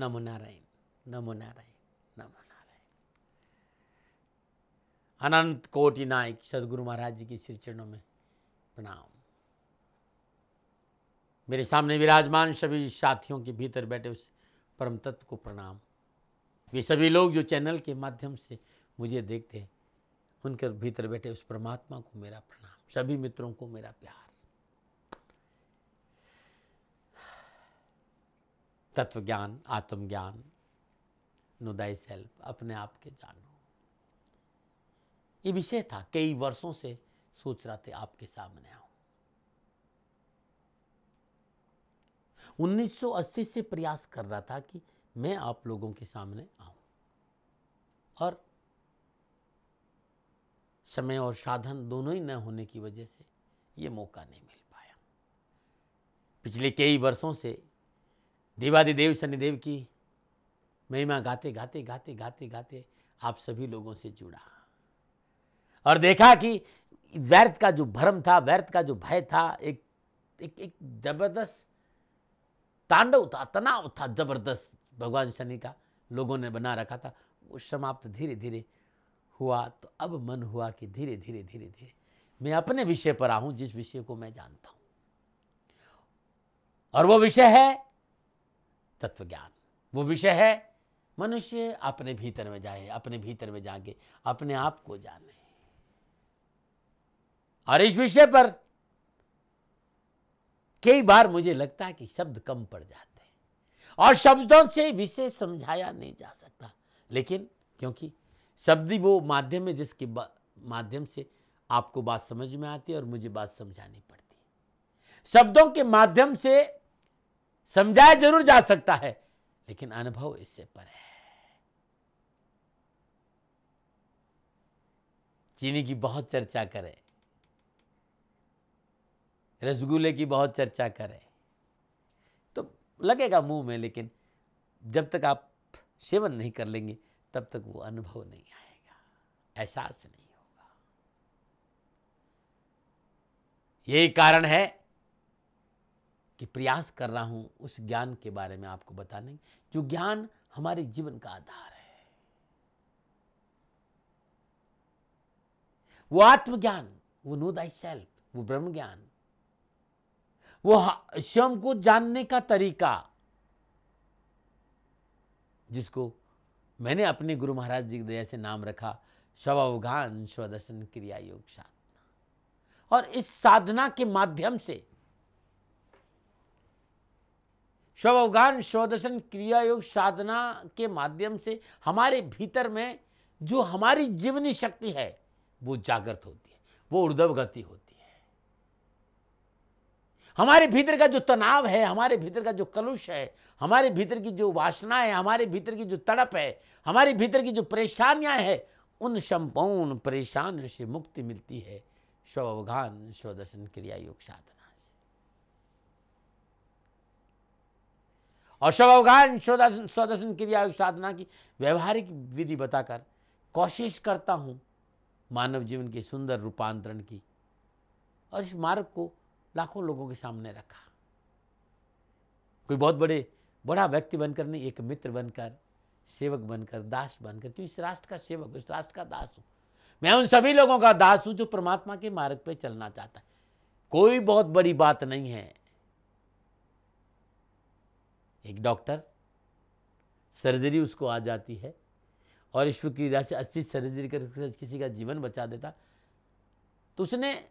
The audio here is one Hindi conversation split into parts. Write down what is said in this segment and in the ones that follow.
नमो नारायण, नमो नारायण, नमो नारायण। अनंत कोटि नायक सदगुरु महाराज जी के श्री चरणों में प्रणाम। मेरे सामने विराजमान सभी साथियों के भीतर बैठे उस परम तत्व को प्रणाम। वे सभी लोग जो चैनल के माध्यम से मुझे देखते हैं, उनके भीतर बैठे उस परमात्मा को मेरा प्रणाम। सभी मित्रों को मेरा प्यार। तत्व ज्ञान, आत्मज्ञान, नो दाई सेल्फ, अपने आप के जानो, ये विषय था। कई वर्षों से सोच रहा थे आपके सामने आऊं। 1980 से प्रयास कर रहा था कि मैं आप लोगों के सामने आऊं, और समय और साधन दोनों ही न होने की वजह से ये मौका नहीं मिल पाया। पिछले कई वर्षों से देवादिदेव शनिदेव की महिमा गाते गाते गाते गाते गाते आप सभी लोगों से जुड़ा, और देखा कि व्यर्थ का जो भ्रम था, व्यर्थ का जो भय था, एक जबरदस्त तांडव था, तनाव था जबरदस्त भगवान शनि का लोगों ने बना रखा था, वो समाप्त धीरे धीरे हुआ। तो अब मन हुआ कि धीरे धीरे धीरे धीरे मैं अपने विषय पर आऊं, जिस विषय को मैं जानता हूं, और वो विषय है तत्व ज्ञान। वो विषय है मनुष्य अपने भीतर में जाए, अपने भीतर में जाके अपने आप को जाने। और इस विषय पर कई बार मुझे लगता है कि शब्द कम पड़ जाते हैं, और शब्दों से विषय समझाया नहीं जा सकता। लेकिन क्योंकि शब्द ही वो माध्यम है जिसके माध्यम से आपको बात समझ में आती है और मुझे बात समझानी पड़ती है। शब्दों के माध्यम से समझाया जरूर जा सकता है, लेकिन अनुभव इससे पर है। चीनी की बहुत चर्चा करें, रसगुल्ले की बहुत चर्चा करें तो लगेगा मुंह में, लेकिन जब तक आप सेवन नहीं कर लेंगे तब तक वो अनुभव नहीं आएगा, एहसास नहीं होगा। यही कारण है कि प्रयास कर रहा हूं उस ज्ञान के बारे में आपको बताने, जो ज्ञान हमारे जीवन का आधार है। वो आत्मज्ञान, वो नो दाई सेल्फ, वो ब्रह्म ज्ञान, वो स्वयं को जानने का तरीका, जिसको मैंने अपने गुरु महाराज जी की दया से नाम रखा स्वावगान स्वदर्शन क्रिया योग साधना। और इस साधना के माध्यम से, स्वावगान स्वदर्शन क्रिया योग साधना के माध्यम से हमारे भीतर में जो हमारी जीवनी शक्ति है वो जागृत होती है, वो ऊर्ध्व गति होती है। हमारे भीतर का जो तनाव है, हमारे भीतर का जो कलुष है, हमारे भीतर की जो वासना है, हमारे भीतर की जो तड़प है, हमारे भीतर की जो परेशानियां हैं, उन संपूर्ण परेशानियों से मुक्ति मिलती है स्वावगान स्वदर्शन क्रिया योग साधना से। और स्वावगान स्वदर्शन क्रिया योग साधना की व्यवहारिक विधि बताकर कोशिश करता हूं मानव जीवन के सुंदर रूपांतरण की, और इस मार्ग को लाखों लोगों के सामने रखा। कोई बहुत बड़ा व्यक्ति बनकर नहीं, एक मित्र बनकर, सेवक बनकर, दास बनकर, क्यों इस राष्ट्र का सेवक, इस राष्ट्र का दास हूं। मैं उन सभी लोगों का दास हूं जो परमात्मा के मार्ग पे चलना चाहता है। कोई बहुत बड़ी बात नहीं है। एक डॉक्टर, सर्जरी उसको आ जाती है और ईश्वर की दया से 80 सर्जरी कर किसी का जीवन बचा देता, तो उसने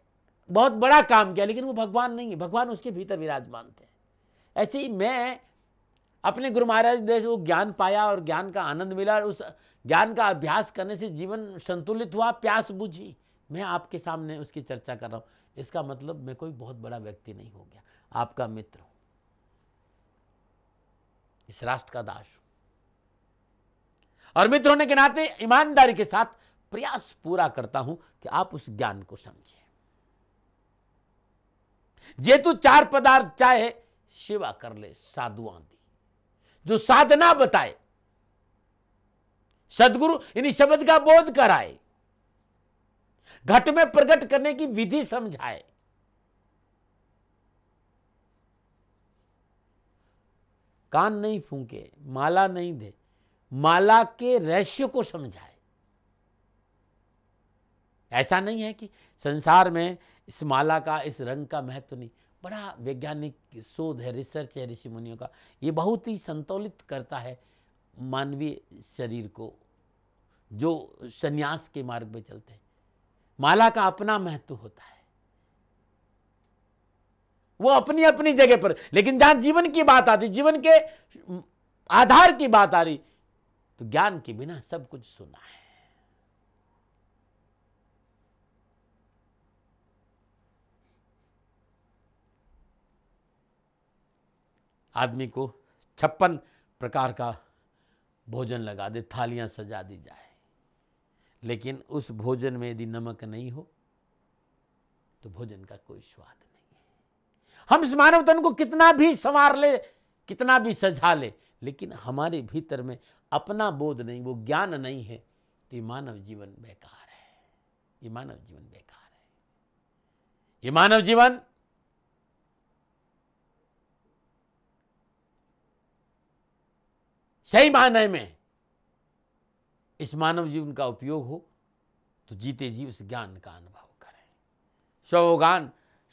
बहुत बड़ा काम किया। लेकिन वो भगवान नहीं है, भगवान उसके भीतर विराजमान थे। ऐसे ही मैं अपने गुरु महाराज से वो ज्ञान पाया और ज्ञान का आनंद मिला, और उस ज्ञान का अभ्यास करने से जीवन संतुलित हुआ, प्यास बुझी। मैं आपके सामने उसकी चर्चा कर रहा हूं। इसका मतलब मैं कोई बहुत बड़ा व्यक्ति नहीं हो गया, आपका मित्र हूं, इस राष्ट्र का दास हूं, और मित्र होने के नाते ईमानदारी के साथ प्रयास पूरा करता हूं कि आप उस ज्ञान को समझें। जे तू चार पदार्थ चाहे सेवा कर ले साधुआं दी, जो साधना बताए, सदगुरु इन्हीं शब्द का बोध कराए, घट में प्रकट करने की विधि समझाए, कान नहीं फूंके, माला नहीं दे, माला के रहस्य को समझाए। ऐसा नहीं है कि संसार में इस माला का, इस रंग का महत्व नहीं। बड़ा वैज्ञानिक शोध है, रिसर्च है ऋषि मुनियों का, ये बहुत ही संतुलित करता है मानवीय शरीर को, जो संन्यास के मार्ग पे चलते हैं। माला का अपना महत्व होता है, वो अपनी अपनी जगह पर, लेकिन जहां जीवन की बात आती, जीवन के आधार की बात आ रही, तो ज्ञान के बिना सब कुछ सुना है। आदमी को 56 प्रकार का भोजन लगा दे, थालियां सजा दी जाए, लेकिन उस भोजन में यदि नमक नहीं हो तो भोजन का कोई स्वाद नहीं है। हम इस मानव तन को कितना भी संवार ले, कितना भी सजा ले, लेकिन हमारे भीतर में अपना बोध नहीं, वो ज्ञान नहीं है, तो ये मानव जीवन बेकार है। ये मानव जीवन बेकार है। ये मानव जीवन सही मायने में इस मानव जीवन का उपयोग हो तो जीते जी उस ज्ञान का अनुभव करें। स्वगान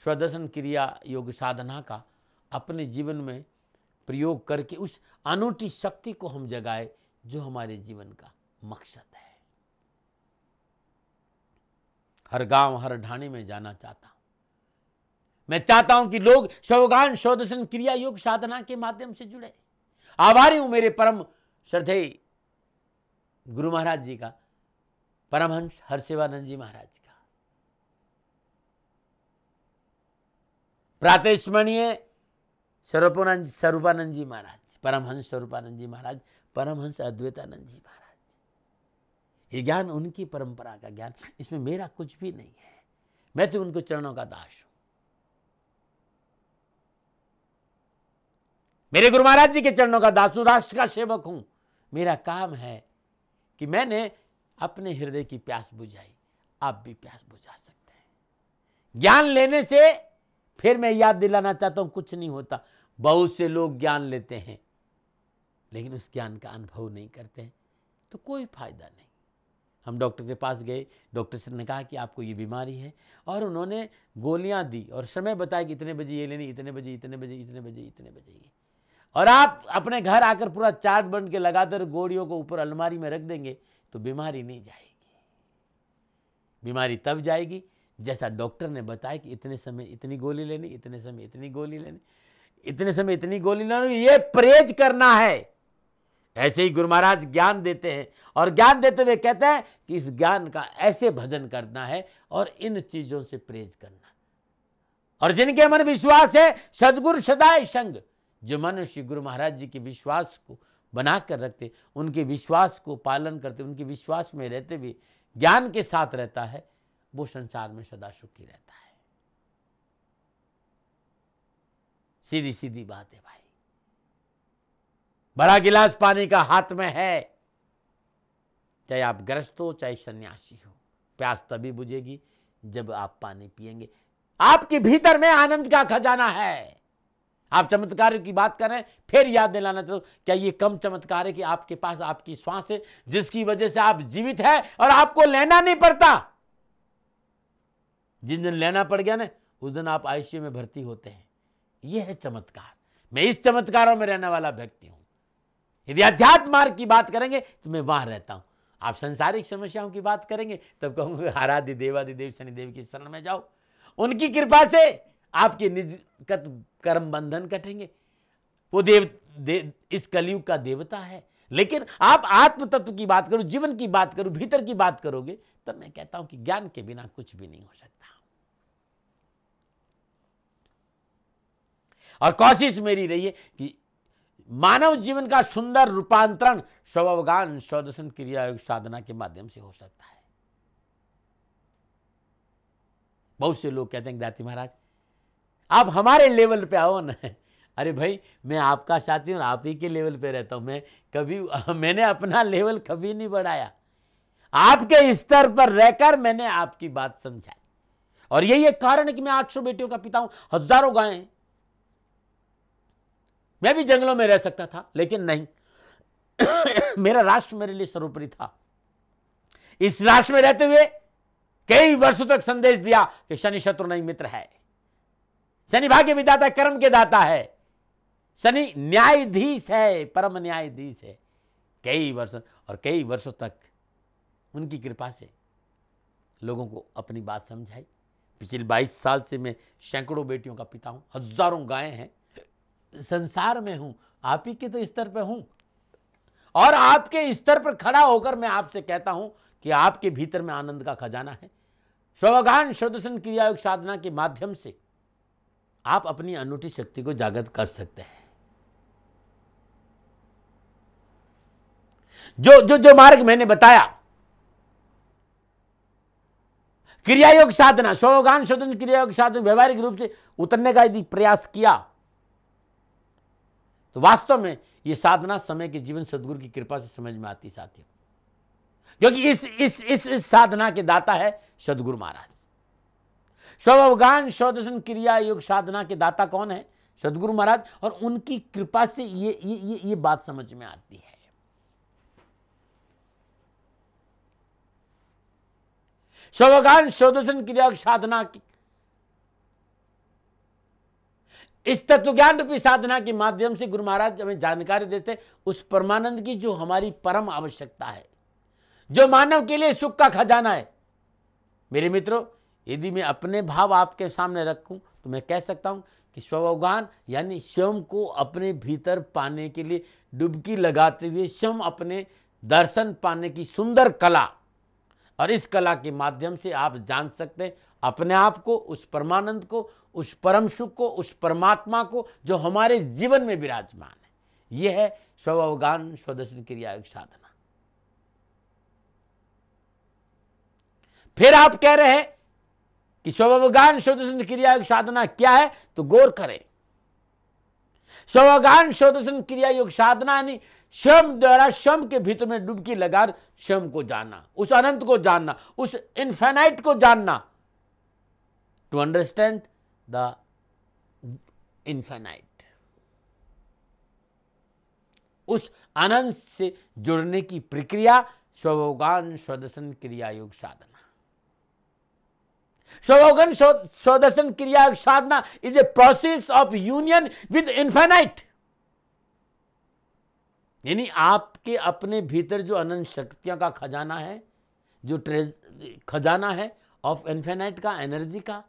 स्वदर्शन क्रिया योग साधना का अपने जीवन में प्रयोग करके उस अनूठी शक्ति को हम जगाए जो हमारे जीवन का मकसद है। हर गांव हर ढाणी में जाना चाहता हूं। मैं चाहता हूं कि लोग स्वगान स्वदर्शन क्रिया योग साधना के माध्यम से जुड़े। आभारी हूं मेरे परम श्रद्धेय गुरु महाराज जी का, परमहंस हरसेवानंद जी महाराज का, प्रातस्मरणीय स्वरूपानंद जी महाराज, परमहंस स्वरूपानंद जी महाराज, परमहंस अद्वैतानंद जी महाराज। ये ज्ञान उनकी परंपरा का ज्ञान, इसमें मेरा कुछ भी नहीं है। मैं तो उनको चरणों का दास हूं। मेरे गुरु महाराज जी के चरणों का दास हूं, राष्ट्र का सेवक हूं। मेरा काम है कि मैंने अपने हृदय की प्यास बुझाई, आप भी प्यास बुझा सकते हैं। ज्ञान लेने से फिर मैं याद दिलाना चाहता हूं, कुछ नहीं होता। बहुत से लोग ज्ञान लेते हैं लेकिन उस ज्ञान का अनुभव नहीं करते हैं, तो कोई फायदा नहीं। हम डॉक्टर के पास गए, डॉक्टर से ने कहा कि आपको ये बीमारी है, और उन्होंने गोलियां दी और समय बताया कि इतने बजे ये लेनी, इतने बजे, इतने बजे, इतने बजे, इतने बजे ये। और आप अपने घर आकर पूरा चार्ट बन के लगाकर गोलियों को ऊपर अलमारी में रख देंगे तो बीमारी नहीं जाएगी। बीमारी तब जाएगी जैसा डॉक्टर ने बताया कि इतने समय इतनी गोली लेनी, इतने समय इतनी गोली लेनी, इतने समय इतनी गोली लेनी, ये परहेज करना है। ऐसे ही गुरु महाराज ज्ञान देते हैं और ज्ञान देते हुए कहते हैं कि इस ज्ञान का ऐसे भजन करना है और इन चीजों से परहेज करना। और जिनके मन विश्वास है सदगुरु सदाए संग, जो मनुष्य गुरु महाराज जी के विश्वास को बनाकर रखते, उनके विश्वास को पालन करते, उनके विश्वास में रहते हुए ज्ञान के साथ रहता है, वो संसार में सदा सुखी रहता है। सीधी सीधी बात है भाई। बड़ा गिलास पानी का हाथ में है, चाहे आप ग्रस्त हो चाहे सन्यासी हो, प्यास तभी बुझेगी जब आप पानी पिएंगे। आपके भीतर में आनंद का खजाना है। आप चमत्कार की बात कर रहे हैं, फिर याद दिलाना चाहता हूं, क्या ये कम चमत्कार है कि आपके पास आपकी श्वास है जिसकी वजह से आप जीवित है और आपको लेना नहीं पड़ता। जिन दिन लेना पड़ गया ना, उस दिन आप आईसीयू में भर्ती होते हैं। यह है चमत्कार। मैं इस चमत्कारों में रहने वाला व्यक्ति हूं। यदि अध्यात्म मार्ग की बात करेंगे तो मैं वहां रहता हूं। आप संसारिक समस्याओं की बात करेंगे तब कहूंगे आराध्य देवादिदेव शनिदेव की शरण में जाओ। उनकी कृपा से आपके निज कर्म बंधन कटेंगे। वो इस कलयुग का देवता है। लेकिन आप आत्म तत्व की बात करो, जीवन की बात करो, भीतर की बात करोगे, तब मैं कहता हूं कि ज्ञान के बिना कुछ भी नहीं हो सकता। और कोशिश मेरी रही है कि मानव जीवन का सुंदर रूपांतरण स्वगान स्वदर्शन क्रिया योग साधना के माध्यम से हो सकता है। बहुत से लोग कहते हैं दाती महाराज आप हमारे लेवल पे आओ ना। अरे भाई, मैं आपका साथी हूं, आप ही के लेवल पे रहता हूं। मैंने अपना लेवल कभी नहीं बढ़ाया। आपके स्तर पर रहकर मैंने आपकी बात समझाई। और यही एक कारण है कि मैं 800 बेटियों का पिता हूं, हजारों गायें, मैं भी जंगलों में रह सकता था, लेकिन नहीं मेरा राष्ट्र मेरे लिए सर्वोपरि था। इस राष्ट्र में रहते हुए कई वर्षों तक संदेश दिया कि शनि शत्रु नहीं मित्र है, शनि भाग्य विधाता कर्म के दाता है, शनि न्यायाधीश है, परम न्यायाधीश है। कई वर्षों तक उनकी कृपा से लोगों को अपनी बात समझाई। पिछले 22 साल से मैं सैकड़ों बेटियों का पिता हूं, हजारों गायें हैं, संसार में हूं, आप ही के तो स्तर पर हूं, और आपके स्तर पर खड़ा होकर मैं आपसे कहता हूं कि आपके भीतर में आनंद का खजाना है। स्वगान स्वदर्शन क्रिया योग साधना के माध्यम से आप अपनी अनूठी शक्ति को जागृत कर सकते हैं। जो मार्ग मैंने बताया, क्रिया योग साधना, स्वगान स्वदर्शन क्रिया योग साधना व्यवहारिक रूप से उतरने का यदि प्रयास किया तो वास्तव में यह साधना समय के जीवन सदगुरु की कृपा से समझ में आती साथियों, क्योंकि इस साधना के दाता है सदगुरु महाराज। स्वगान स्वदर्शन क्रिया योग साधना के दाता कौन है? सदगुरु महाराज, और उनकी कृपा से ये बात समझ में आती है। स्वगान स्वदर्शन क्रिया योग साधना की इस तत्व ज्ञान रूपी साधना के माध्यम से गुरु महाराज हमें जानकारी देते उस परमानंद की जो हमारी परम आवश्यकता है, जो मानव के लिए सुख का खजाना है। मेरे मित्रों, यदि मैं अपने भाव आपके सामने रखूं तो मैं कह सकता हूं कि स्वगान यानी स्वयं को अपने भीतर पाने के लिए डुबकी लगाते हुए स्वयं अपने दर्शन पाने की सुंदर कला, और इस कला के माध्यम से आप जान सकते हैं अपने आप को, उस परमानंद को, उस परम सुख को, उस परमात्मा को जो हमारे जीवन में विराजमान है। यह है स्वगान स्वदर्शन क्रिया योग साधना। फिर आप कह रहे हैं कि स्वगान स्वदर्शन क्रिया योग साधना क्या है, तो गौर करें। स्वगान स्वदर्शन क्रिया योग साधना यानी स्वयं द्वारा स्वयं के भीतर में डुबकी लगा स्वयं को जानना, उस अनंत को जानना, उस इन्फिनाइट को जानना। टू अंडरस्टैंड द इन्फिनाइट, उस अनंत से जुड़ने की प्रक्रिया स्वगान स्वदर्शन क्रिया योग साधना। स्वगान स्वदर्शन क्रिया योग साधना is a process of union with infinite, यानी आपके अपने भीतर जो अनंत शक्तियों का खजाना है, जो खजाना है ऑफ इन्फिनाइट का, एनर्जी का,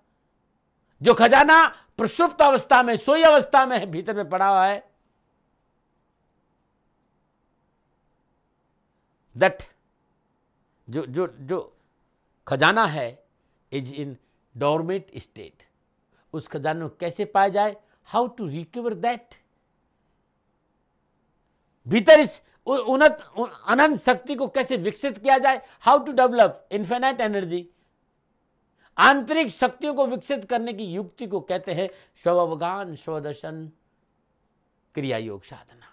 जो खजाना प्रसुप्त अवस्था में, सोई अवस्था में है, भीतर में पड़ा हुआ है, दैट जो खजाना है इज इन डोरमेट स्टेट। उस खजाने को कैसे पाया जाए? How to recover that? भीतर इस अनंत शक्ति को कैसे विकसित किया जाए? How to develop infinite energy? आंतरिक शक्तियों को विकसित करने की युक्ति को कहते हैं स्वगान स्वदर्शन क्रिया योग साधना।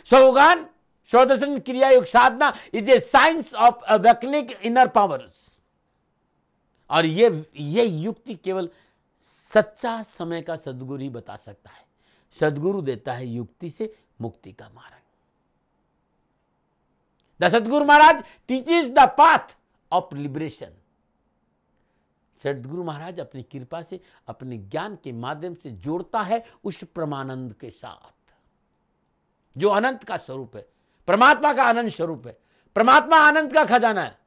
स्वगान स्वदर्शन क्रिया योग साधना is a science of awakening inner powers, और ये युक्ति केवल सच्चा समय का सदगुरु ही बता सकता है। सदगुरु देता है युक्ति से मुक्ति का मार्ग। The Sadguru Maharaj teaches the path of liberation. Sadguru Maharaj अपनी कृपा से, अपने ज्ञान के माध्यम से जोड़ता है उस परमानंद के साथ जो अनंत का स्वरूप है, परमात्मा का अनंत स्वरूप है। परमात्मा आनंद का खजाना है,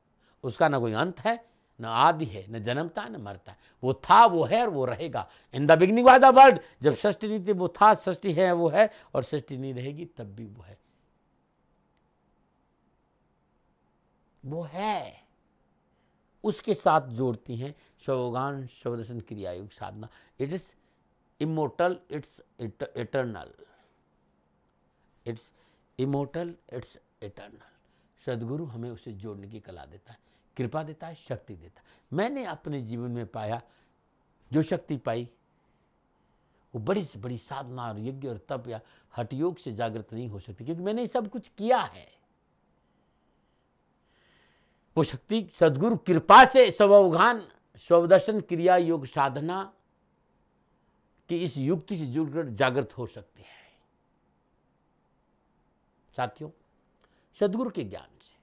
उसका ना कोई अंत है, न आदि है, न जन्मता है, न मरता है। वो था, वो है और वो रहेगा। In the beginning was the word, जब सृष्टि नहीं थी वो था, सृष्टि है वो है, और सृष्टि नहीं रहेगी तब भी वो है। वो है, उसके साथ जोड़ती हैं स्वगान स्वदर्शन क्रिया योग साधना। It is immortal, it's eternal, it's immortal, it's eternal. Sadguru हमें उसे जोड़ने की कला देता है, कृपा देता है, शक्ति देता है। मैंने अपने जीवन में पाया, जो शक्ति पाई वो बड़ी से बड़ी साधना और यज्ञ और तप या हठ योग से जागृत नहीं हो सकती, क्योंकि मैंने सब कुछ किया है। वो शक्ति सदगुरु कृपा से स्वगान स्वदर्शन क्रिया योग साधना कि इस युक्ति से जुड़कर जागृत हो सकती है। साथियों, सद्गुरु के ज्ञान से,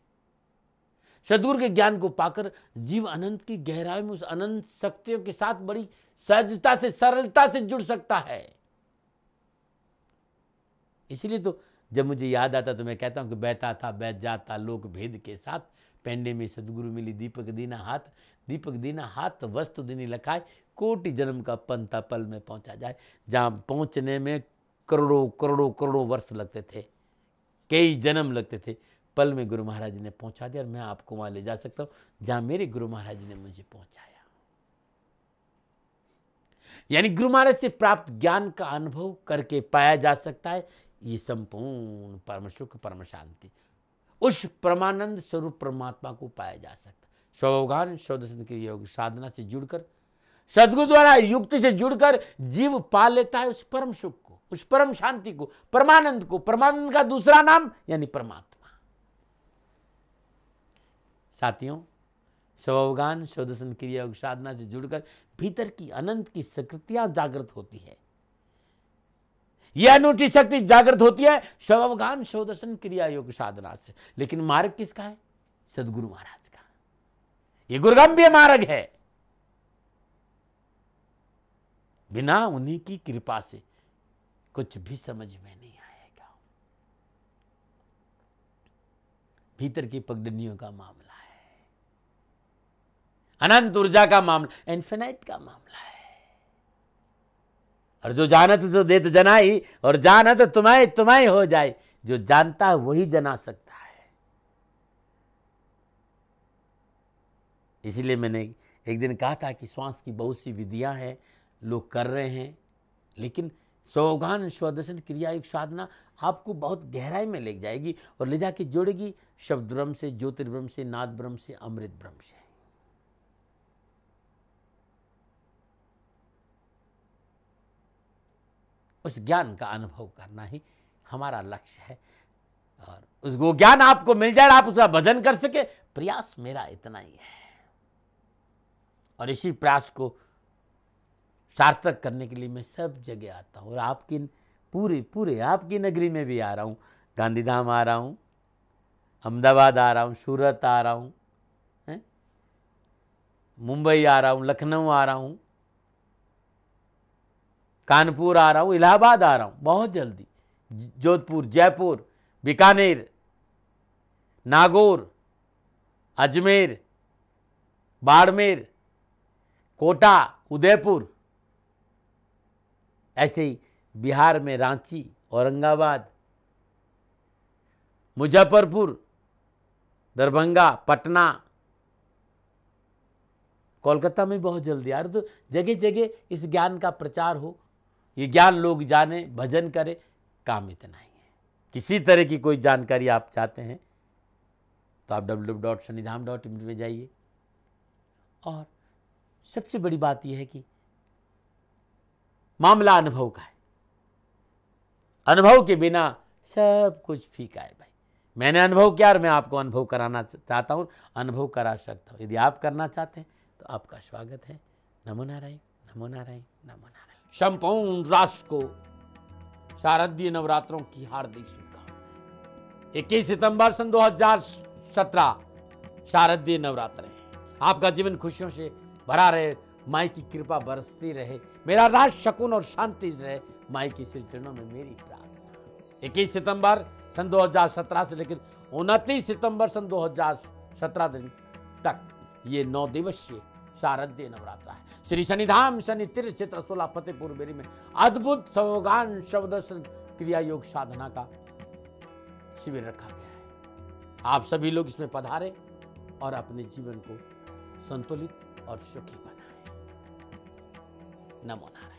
सद्गुरु के ज्ञान को पाकर जीव अनंत की गहराई में उस अनंत शक्तियों के साथ बड़ी सहजता से, सरलता से जुड़ सकता है। इसलिए तो जब मुझे याद आता तो मैं कहता हूं कि बहता था बैठ जाता लोक भेद के साथ, पेंडे में सद्गुरु मिली दीपक दीना हाथ, दीपक दीना हाथ वस्तु दीनी लखाए, कोटि जन्म का पंथा पल में पहुंचा जाए। जहां पहुंचने में करोड़ों करोड़ों करोड़ों वर्ष लगते थे, कई जन्म लगते थे, पल में गुरु महाराज जी ने पहुंचा दिया। और मैं आपको वहां ले जा सकता हूं जहां मेरे गुरु महाराज जी ने मुझे पहुंचाया। यानी गुरु महाराज से प्राप्त ज्ञान का अनुभव करके पाया जा सकता है ये संपूर्ण परम सुख, परम शांति, उस परमानंद स्वरूप परमात्मा को पाया जा सकता। स्वगान स्वदर्शन के योग साधना से जुड़कर, सद्गुरु द्वारा युक्ति से जुड़कर जीव पा लेता है उस परम सुख को, उस परम शांति को, परमानंद को। परमानंद का दूसरा नाम यानी परमात्मा। साथियों, स्वगान स्वदर्शन क्रिया योग साधना से जुड़कर भीतर की अनंत की सकृतियां जागृत होती है। यह अनूठी शक्ति जागृत होती है स्वगान स्वदर्शन क्रिया योग साधना से। लेकिन मार्ग किसका है? सद्गुरु महाराज का। यह गुरुगम्भीर मार्ग है। बिना उन्हीं की कृपा से कुछ भी समझ में नहीं आएगा। भीतर की पगडंडियों का मामला है, अनंत ऊर्जा का मामला, इन्फिनाइट का मामला है। और जो जानत जो देत जनाई, और जानत तुम्हारे तुम्हारे हो जाए। जो जानता है वही जना सकता है। इसलिए मैंने एक दिन कहा था कि श्वास की बहुत सी विधियां हैं, लोग कर रहे हैं, लेकिन स्वगान स्वदर्शन क्रिया योग साधना आपको बहुत गहराई में ले जाएगी और ले जाके जोड़ेगी शब्द ब्रह्म से, ज्योतिर्ब्रह्म से, नाद ब्रह्म से, अमृत ब्रह्म से। उस ज्ञान का अनुभव करना ही हमारा लक्ष्य है। और उस वो ज्ञान आपको मिल जाए, आप उसका भजन कर सके, प्रयास मेरा इतना ही है। और इसी प्रयास को सार्थक करने के लिए मैं सब जगह आता हूँ। और आपकी पूरे आपकी नगरी में भी आ रहा हूँ। गांधीधाम आ रहा हूँ, अहमदाबाद आ रहा हूँ, सूरत आ रहा हूँ, मुंबई आ रहा हूँ, लखनऊ आ रहा हूँ, कानपुर आ रहा हूँ, इलाहाबाद आ रहा हूँ बहुत जल्दी, जोधपुर, जयपुर, बीकानेर, नागौर, अजमेर, बाड़मेर, कोटा, उदयपुर, ऐसे ही बिहार में रांची, औरंगाबाद, मुजफ्फरपुर, दरभंगा, पटना, कोलकाता में बहुत जल्दी आ रहा। तो जगह जगह इस ज्ञान का प्रचार हो, ये ज्ञान लोग जाने, भजन करें, काम इतना ही है। किसी तरह की कोई जानकारी आप चाहते हैं तो आप www.sanidham.in में जाइए। और सबसे बड़ी बात यह है कि मामला अनुभव का है। अनुभव के बिना सब कुछ फीका है भाई। मैंने अनुभव किया और मैं आपको अनुभव कराना चाहता हूँ, अनुभव करा सकता हूँ। यदि आप करना चाहते हैं तो आपका स्वागत है। नमो नारायण, नमो नारायण, नमो नारायण। संपूर्ण राष्ट्र को शारदीय नवरात्रों की हार्दिक शुभकामनाएं। 21 सितंबर सन 2017 शारदीय नवरात्र है। आपका जीवन खुशियों से भरा रहे, माई की कृपा बरसती रहे, मेरा राज शकुन और शांति रहे, माई के श्री चरणों में मेरी प्रार्थना। 21 सितंबर सन 2017 से लेकर 29 सितंबर सन 2017 दिन तक ये 9 दिवसीय शारदीय नवरात्रा है। श्री शनिधाम शनि तीर्थ क्षेत्र 16 फतेहपुर बेरी में अद्भुत स्वगान स्वदर्शन क्रिया योग साधना का शिविर रखा गया है। आप सभी लोग इसमें पधारें और अपने जीवन को संतुलित और सुखी बनाएं। नमो नारायण।